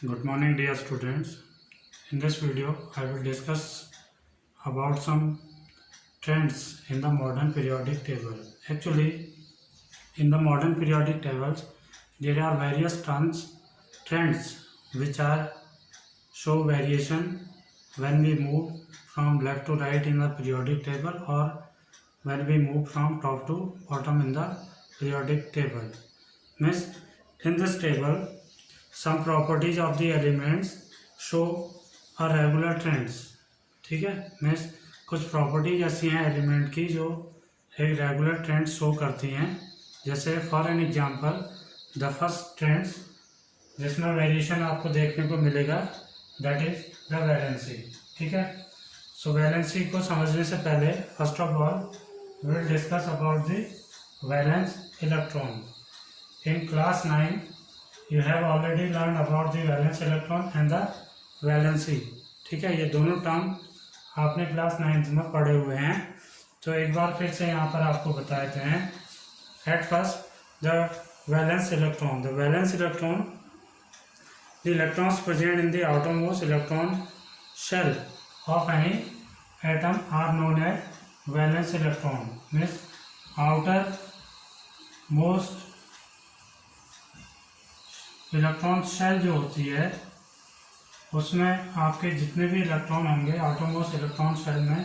Good morning, dear students. In this video, I will discuss about some trends in the modern periodic table. Actually, in the modern periodic tables, there are various trends which are show variation when we move from left to right in the periodic table or when we move from top to bottom in the periodic table. Means in this table, some properties of the elements show a regular trends. ठीक है, means कुछ properties ऐसी हैं element की जो एक regular trend show करती हैं. जैसे for an example the first trends जिसमें वेरिएशन आपको देखने को मिलेगा दैट इज द वैलेंसी. ठीक है, सो वैलेंसी को समझने से पहले first of all we will discuss about the valence electron. In class 9 you have already learned about the valence electron and the valency. ठीक है, ये दोनों टर्म आपने क्लास 9th में पढ़े हुए हैं, तो एक बार फिर से यहाँ पर आपको बता देते हैं. At first the valence electron. The valence electron, the electrons present in the outermost electron shell of any atom are known as valence electron. Means outermost electron shell जो होती है उसमें आपके जितने भी इलेक्ट्रॉन होंगे आउटरमोस्ट इलेक्ट्रॉन शेल में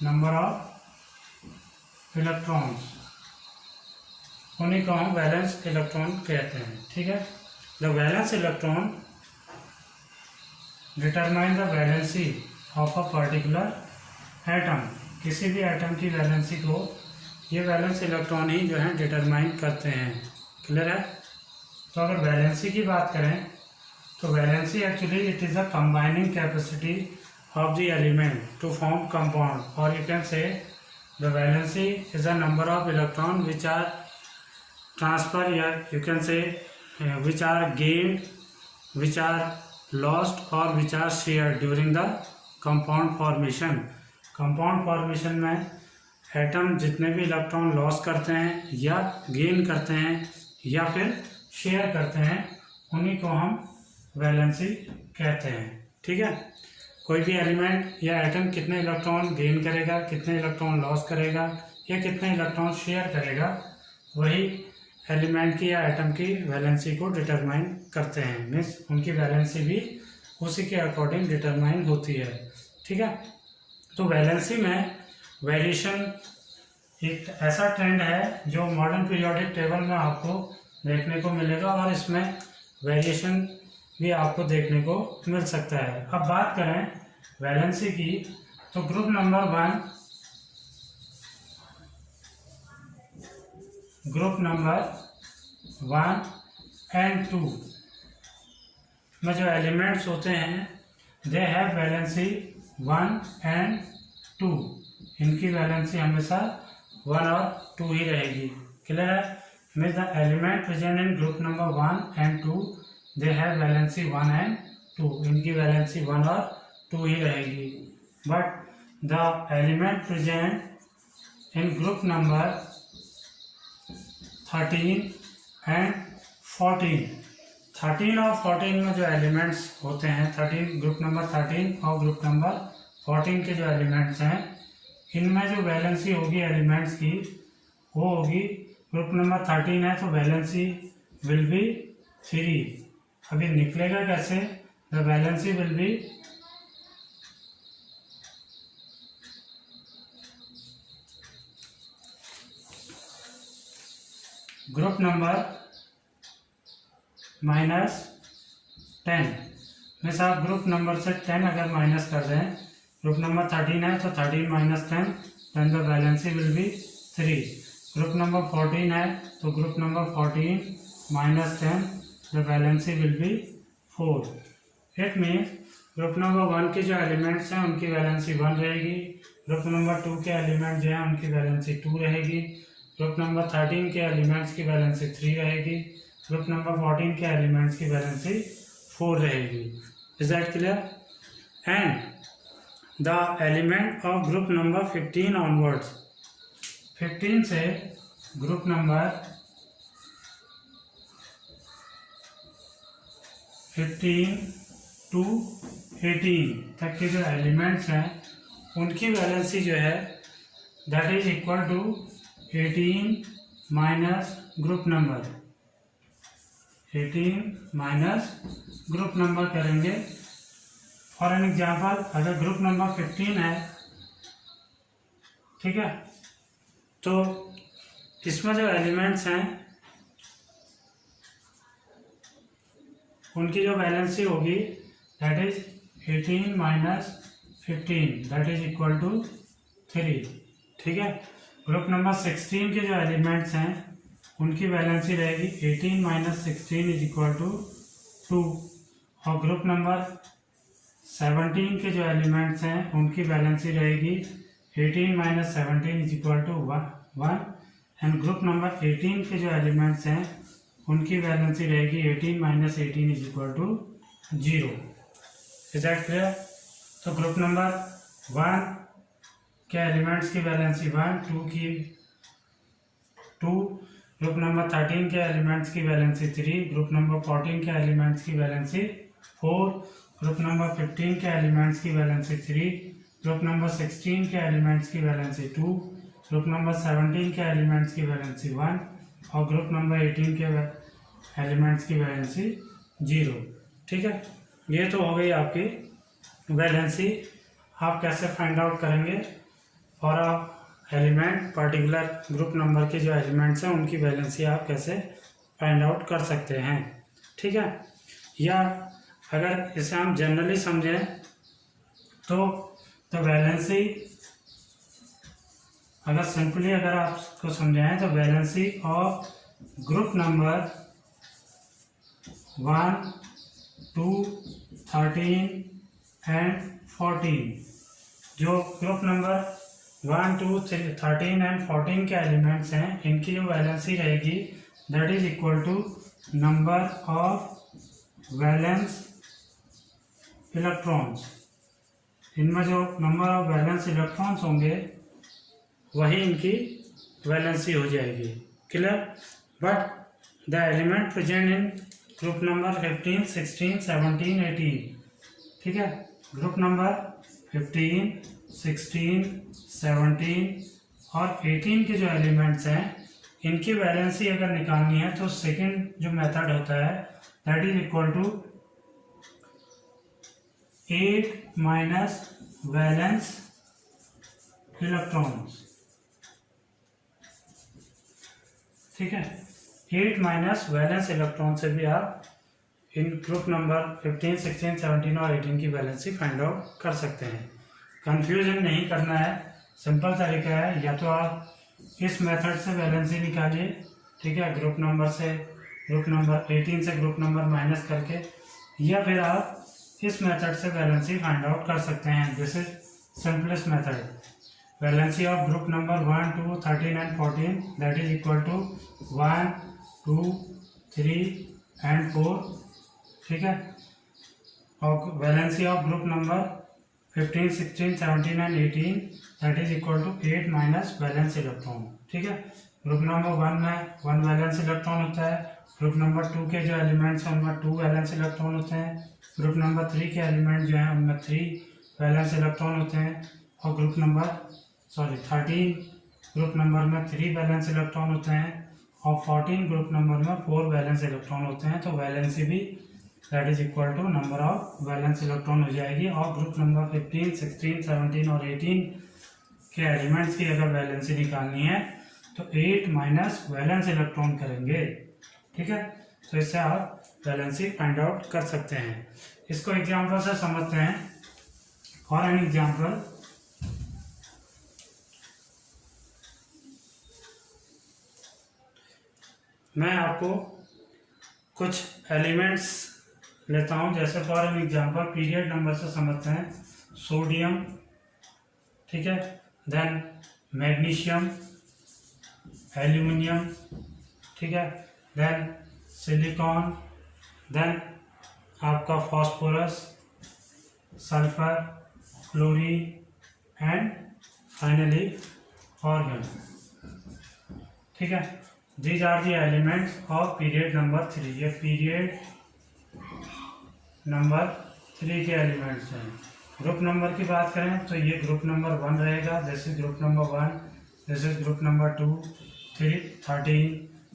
number of electrons, उन्हीं को हम वैलेंस इलेक्ट्रॉन कहते हैं. ठीक है, the valence electron determine the valency of a particular atom. किसी भी एटम की वैलेंसी को ये वैलेंस इलेक्ट्रॉन ही जो है डिटरमाइन करते हैं. क्लियर है? तो अगर वैलेंसी की बात करें तो valency actually it is the combining capacity of the element to form compound, और you can say the valency is the number of electron which are transfer, या you can say which are gained, which are lost और which are share during the compound formation. Compound formation में atom जितने भी electron loss करते हैं या gain करते हैं या फिर शेयर करते हैं उन्हीं को हम वैलेंसी कहते हैं. ठीक है, कोई भी एलिमेंट या एटम कितने इलेक्ट्रॉन गेन करेगा, कितने इलेक्ट्रॉन लॉस करेगा या कितने इलेक्ट्रॉन शेयर करेगा, वही एलिमेंट की या एटम की वैलेंसी को डिटरमाइन करते हैं. मीन्स उनकी वैलेंसी भी उसी के अकॉर्डिंग डिटरमाइन होती है. ठीक है, तो वैलेंसी में वेरिएशन एक ऐसा ट्रेंड है जो मॉडर्न पीरियोडिक टेबल में आपको देखने को मिलेगा और इसमें वेरिएशन भी आपको देखने को मिल सकता है. अब बात करें वैलेंसी की तो ग्रुप नंबर 1 एंड 2 में जो एलिमेंट्स होते हैं दे हैव वैलेंसी 1 एंड 2. इनकी वैलेंसी हमेशा 1 और 2 ही रहेगी. क्लियर है? Means the element present in group number 1 and 2 they have valency 1 and 2. इनकी valency 1 और 2 ही रहेगी. But the element present in group number 13 and 14, 13 और 14 में जो एलिमेंट्स होते हैं, 13 ग्रुप नंबर 13 और ग्रुप नंबर 14 के जो एलिमेंट्स हैं इनमें जो वैलेंसी होगी एलिमेंट्स की वो होगी ग्रुप नंबर 13 है तो वैलेंसी विल बी 3. अभी निकलेगा कैसे? The valency will B group number -10. Means आप ग्रुप नंबर से 10 अगर माइनस कर दें, ग्रुप नंबर 13 है तो 13 - 10 then the valency will be 3. Group number 14 है तो group number 14 - 10 the valency will be 4. It means group number 1 के जो एलिमेंट्स हैं उनकी वैलेंसी 1 रहेगी, ग्रुप नंबर 2 के एलिमेंट जो हैं उनकी वैलेंसी 2 रहेगी, ग्रुप नंबर 13 के एलिमेंट्स की वैलेंसी 3 रहेगी, ग्रुप नंबर 14 के एलिमेंट्स की वैलेंसी 4 रहेगी. Is that clear? And the element of group number 15 onwards, 15 से ग्रुप नंबर 15 to 18 तक के जो एलिमेंट्स हैं उनकी वैलेंसी जो है that is equal to 18 minus group number, 18 minus group number करेंगे। फॉर एन एग्जाम्पल, अगर ग्रुप नंबर 15 है, ठीक है, तो इसमें जो एलिमेंट्स हैं उनकी जो वैलेंसी होगी that is 18 minus 15 that is equal to 3, ठीक है। ग्रुप नंबर 16 के जो एलिमेंट्स हैं उनकी वैलेंसी रहेगी 18 माइनस 16 इज इक्वल टू 2, और ग्रुप नंबर 17 के जो एलिमेंट्स हैं उनकी वैलेंसी रहेगी 18 minus 17 is equal to 1, and group number 18 के जो एलिमेंट्स हैं उनकी वैलेंसी रहेगी 18 minus 18 is equal to 0। Is that clear? तो ग्रुप नंबर 1 के एलिमेंट्स की वैलेंसी 1, 2 की 2, ग्रुप नंबर 13 के एलिमेंट्स की वैलेंसी 3, ग्रुप नंबर 14 के एलिमेंट्स की वैलेंसी 4, ग्रुप नंबर 15 के एलिमेंट्स की वैलेंसी 3, ग्रुप नंबर 16 के एलिमेंट्स की वैलेंसी 2, ग्रुप नंबर 17 के एलिमेंट्स की वैलेंसी 1, और ग्रुप नंबर 18 के एलिमेंट्स की वैलेंसी 0, ठीक है। ये तो हो गई आपकी वैलेंसी। आप कैसे फाइंड आउट करेंगे for a element, particular group number के जो एलिमेंट्स हैं उनकी वैलेंसी आप कैसे फाइंड आउट कर सकते हैं, ठीक है। या अगर इसे हम जनरली समझें तो वैलेंसी, अगर सिंपली अगर आपको समझाएं तो valency of group number 1, 2, 13 and 14, जो ग्रुप नंबर 1, 2, 13 एंड 14 के एलिमेंट्स हैं इनकी जो वैलेंसी रहेगी that is equal to number of valence electrons. इनमें जो नंबर ऑफ वैलेंस इलेक्ट्रॉन्स होंगे वही इनकी वैलेंसी हो जाएगी, clear. But the element present in group number 15, 16, 17, 18, ठीक है, ग्रुप नंबर 15, 16, 17 और 18 के जो एलिमेंट्स हैं इनकी वैलेंसी अगर निकालनी है तो सेकंड जो मेथड होता है that is equal to 8 minus valence electrons, ठीक है। 8 माइनस वैलेंस इलेक्ट्रॉन से भी आप इन ग्रुप नंबर 15, 16, 17 और 18 की वैलेंसी फाइंड आउट कर सकते हैं। कंफ्यूजन नहीं करना है, सिंपल तरीका है। या तो आप इस मेथड से वैलेंसी निकालिए, ठीक है, ग्रुप नंबर से, ग्रुप नंबर 18 से ग्रुप नंबर माइनस करके, या फिर आप इस मेथड से वैलेंसी फाइंड आउट कर सकते हैं। This is simplest method. Valency of group number 1, 2, 13 and 14 that is equal to 1, 2, 3 and 4, ठीक है। और valency of group number 15, 16, 17 and 18 that is equal to 8 minus valence electron, ठीक है। ग्रुप नंबर 1 में 1 valence electron होता है, ग्रुप नंबर 2 के जो एलिमेंट्स हैं उनमें 2 वैलेंस इलेक्ट्रॉन होते हैं, ग्रुप नंबर 3 के एलिमेंट जो हैं उनमें 3 वैलेंस इलेक्ट्रॉन होते हैं, और ग्रुप नंबर 13 ग्रुप नंबर में 3 वैलेंस इलेक्ट्रॉन होते हैं, और 14 ग्रुप नंबर में 4 वैलेंस इलेक्ट्रॉन होते हैं। तो वैलेंसी भी that is equal to number of valence electron हो जाएगी। और ग्रुप नंबर 15, 16, 17 और 18 के एलिमेंट्स की अगर वैलेंसी निकालनी है तो 8 माइनस वैलेंस इलेक्ट्रॉन करेंगे, ठीक है। तो इससे आप वैलेंसी फाइंड आउट कर सकते हैं। इसको एग्जाम्पल से समझते हैं। फॉर एन एग्जाम्पल, मैं आपको कुछ एलिमेंट्स लेता हूं, जैसे for an example period number से समझते हैं। सोडियम, ठीक है, देन मैग्नीशियम, एल्यूमिनियम, ठीक है, देन सिलिकॉन, देन आपका phosphorus, sulphur, chlorine and finally organ, ठीक है। These are the elements of period number 3. ये पीरियड नंबर 3 के एलिमेंट्स हैं। ग्रुप नंबर की बात करें तो ये ग्रुप नंबर 1 रहेगा, this is group number 1, this is group number 2, 13,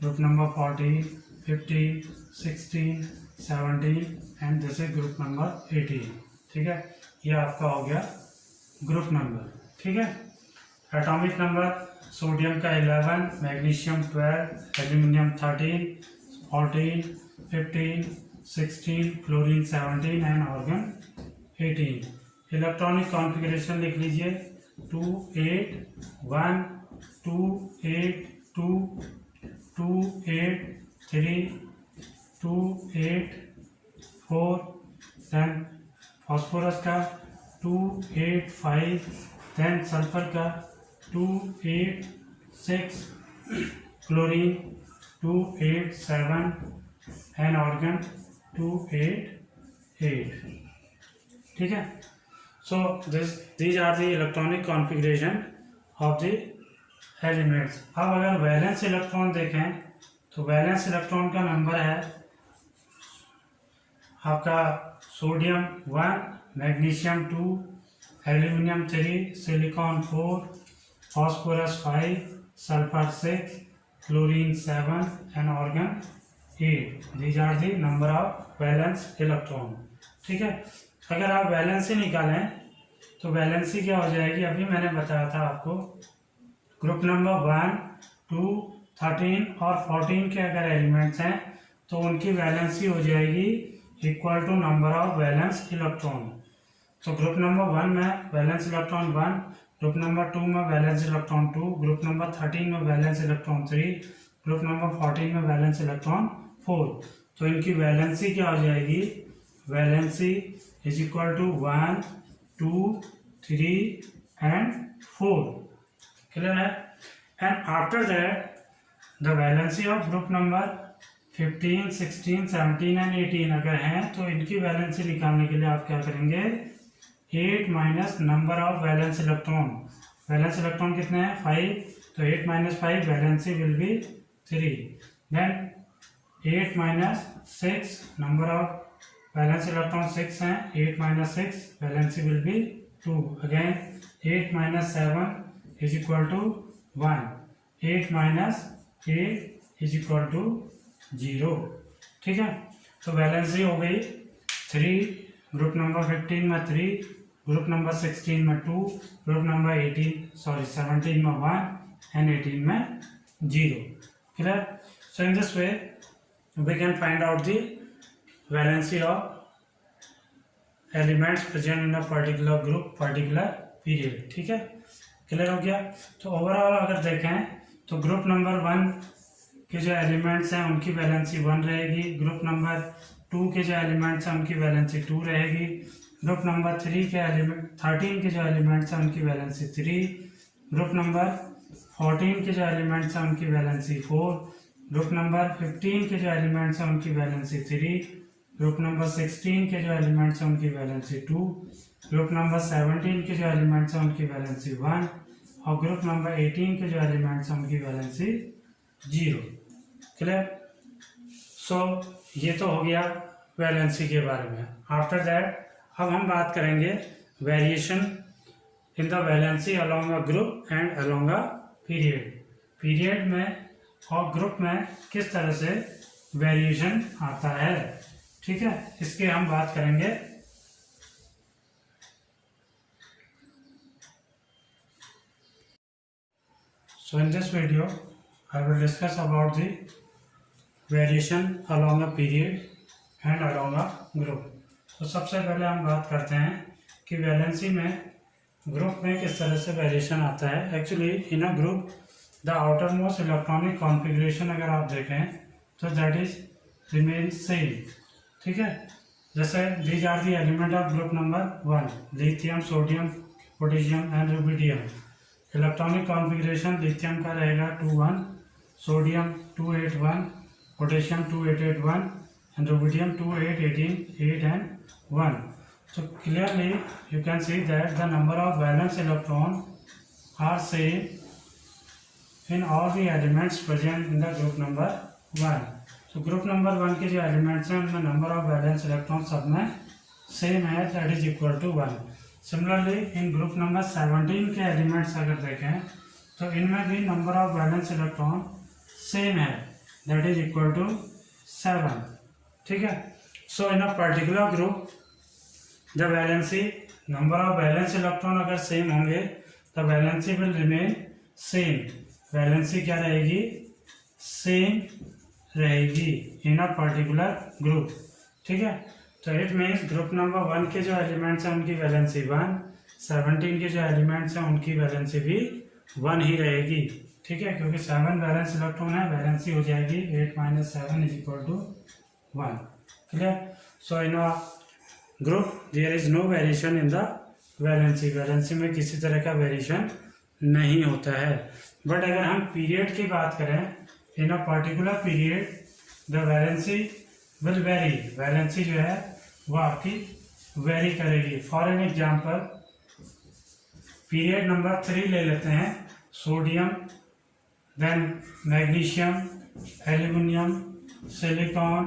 group number 14, 15, 16, 17 and this is group number 18। ठीक है, ये आपका हो गया ग्रुप नंबर। ठीक है, एटॉमिक नंबर सोडियम का 11, magnesium 12, aluminium 13, 14, 15, 16, chlorine 17 and organ 18। Electronic configuration लिख लीजिए 2 8 1 2 8 2 2 8 3 2 8 4, देन फॉस्फोरस का 2 8 5, देन सल्फर का 2 8 6, क्लोरीन 2 8 7 एंड ऑर्गन 2 8 8। ठीक है, सो these are the electronic configuration of the elements। अब अगर वैलेंस इलेक्ट्रॉन देखें तो वैलेंस इलेक्ट्रॉन का नंबर है आपका sodium 1, magnesium 2, aluminium 3, silicon 4, phosphorus 5, sulphur 6, chlorine 7 and organ 8। these are the number of valence electron. ठीक है, अगर आप वैलेंसी निकालें तो वैलेंसी क्या हो जाएगी, अभी मैंने बताया था आपको, ग्रुप नंबर 1, 2, 13 और 14 के अगर एलिमेंट्स हैं तो उनकी वैलेंसी हो जाएगी equal to number of valence electron. तो ग्रुप नंबर 1 में वैलेंस इलेक्ट्रॉन 1, ग्रुप नंबर 2 में वैलेंस इलेक्ट्रॉन 2, ग्रुप नंबर 13 में वैलेंस इलेक्ट्रॉन 3, ग्रुप नंबर 14 में वैलेंस इलेक्ट्रॉन 4। तो इनकी वैलेंसी क्या हो जाएगी, valency is equal to 1 2 3 and 4। Clear है? And after that the valency of group number 15, 16, 17 and 18 अगर हैं तो इनकी वैलेंसी निकालने के लिए आप क्या करेंगे, 8 minus number of valence electron. Valence electron कितने हैं, 5, तो 8 minus 5 valency will be 3। Then 8 minus 6 number of valence electron 6 हैं, 8 minus 6 valency will be 2। Again 8 minus 7 is equal to 1, 8 minus 8 is equal to 0। ठीक है, तो वैलेंसी हो गई 3, group number 15 में 3, ग्रुप नंबर 16 में 2, ग्रुप नंबर 17 में 1 एंड 18 में 0। Clear? So in this way we can find out the valency of elements present in a particular group particular period। ठीक है, क्लियर हो गया? तो ओवरऑल अगर देखें तो ग्रुप नंबर 1 के जो एलिमेंट्स हैं उनकी वैलेंसी 1 रहेगी, ग्रुप नंबर 2 के जो एलिमेंट्स हैं उनकी वैलेंसी 2 रहेगी, ग्रुप नंबर 13 के जो एलिमेंट्स हैं उनकी वैलेंसी 3, ग्रुप नंबर 14 के जो एलिमेंट्स हैं उनकी वैलेंसी 4, ग्रुप नंबर 15 के जो एलिमेंट्स हैं उनकी वैलेंसी 3, ग्रुप नंबर 16 के जो एलिमेंट्स हैं उनकी वैलेंसी 2, ग्रुप नंबर 17 के जो एलिमेंट्स हैं उनकी वैलेंसी 1 और ग्रुप नंबर 18 के जो एलिमेंट्स हैं उनकी वैलेंसी 0। क्लियर? सो ये तो हो गया वैलेंसी के बारे में। आफ्टर दैट अब हम बात करेंगे variation in the valency along a group and along a period. Period में और ग्रुप में किस तरह से वेरिएशन आता है। ठीक है, इसके हम बात करेंगे। So in this video I will discuss about the variation along a period and along a group. तो सबसे पहले हम बात करते हैं कि वैलेंसी में ग्रुप में किस तरह से वेरिएशन आता है। Actually in a group the outer most electronic configuration अगर आप देखें तो दैट इज रिमेन सेम। ठीक है, जैसे these are the element of group number 1, lithium, sodium, potassium and rubidium. Electronic configuration lithium का रहेगा 2 1, sodium 2 8 1, potassium 2 8 8 1 and rubidium 2 8 18 8 and 1। So clearly you can see that the number of valence electron are same in all the elements present in the group number 1। तो group number 1 के जो elements हैं उनमें number of valence electron सब में same है, that is equal to 1। Similarly in group number 17 के elements अगर देखें तो इनमें भी number of valence electron same है, दैट इज इक्वल टू 7। ठीक है। So in a particular group the valency number of valence electron अगर सेम होंगे तो valency will remain same. Valency क्या रहेगी? सेम रहेगी इन अ पर्टिकुलर ग्रुप। ठीक है। तो इट मीन्स ग्रुप नंबर 1 के जो एलिमेंट्स हैं उनकी वैलेंसी 1, 17 के जो एलिमेंट्स हैं उनकी वैलेंसी भी 1 ही रहेगी। ठीक है, क्योंकि 7 वैलेंस इलेक्ट्रॉन है, वैलेंसी हो जाएगी 8 - 7 is equal to 1। Clear? So in a group there is no variation in the valency. Valency में किसी तरह का वेरिएशन नहीं होता है। बट अगर हम पीरियड की बात करें, in a particular period the valency will vary. Valency जो है वो आपकी वेरी करेगी। For an example period number 3 ले लेते हैं, sodium, then magnesium, aluminium, silicon,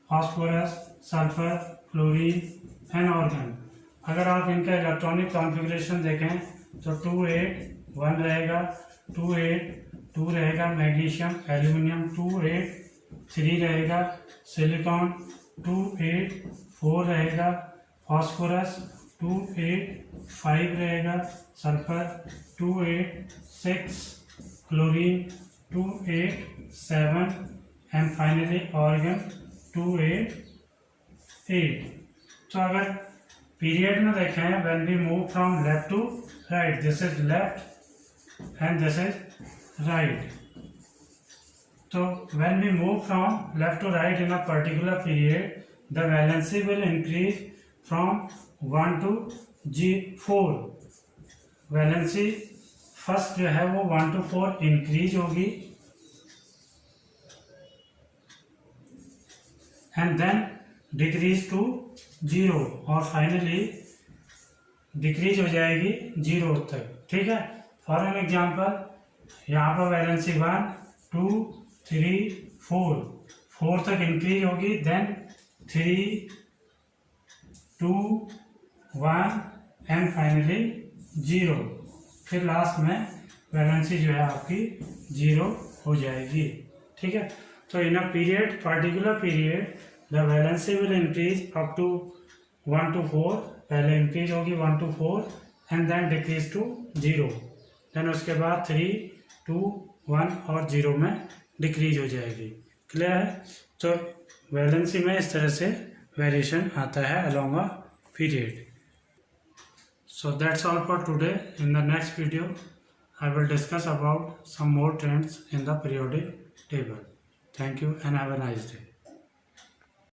phosphorus, sulphur, chlorine and argon. अगर आप इनका इलेक्ट्रॉनिक कॉन्फ़िगरेशन देखें तो 2 8 1 रहेगा, 2 8 2 रहेगा, मैग्नीशियम एल्यूमिनियम 2 8 3 रहेगा, सिलिकॉन 2 8 4 रहेगा, फास्फोरस 2 8 5 रहेगा, sulphur 2 8 6, chlorine 2 8 7 and finally argon 2 8 8। तो अगर पीरियड में देखें, when we move from left to right, this is left and this is right. तो when we move from left to right in a particular period, the valency will increase from 1 to 4। Valency first जो है वो 1 to 4 increase होगी and then decrease to 0 और finally decrease हो जाएगी 0 तक। ठीक है। फॉर एन एग्जाम्पल यहाँ पर वैलेंसी 1 2 3 4 तक इंक्रीज होगी, देन 3 2 1 एंड फाइनली 0। फिर लास्ट में वैलेंसी जो है आपकी 0 हो जाएगी। ठीक है। तो in a period, particular period, the valency will increase up to 1 to 4। पहले इंक्रीज होगी 1 to 4 and then decrease to 0, then उसके बाद 3 2 1 और 0 में डिक्रीज हो जाएगी। क्लियर है? तो वैलेंसी में इस तरह से वेरिएशन आता है along a period. So that's all for today. In the next video I will discuss about some more trends in the periodic table. Thank you and have a nice day.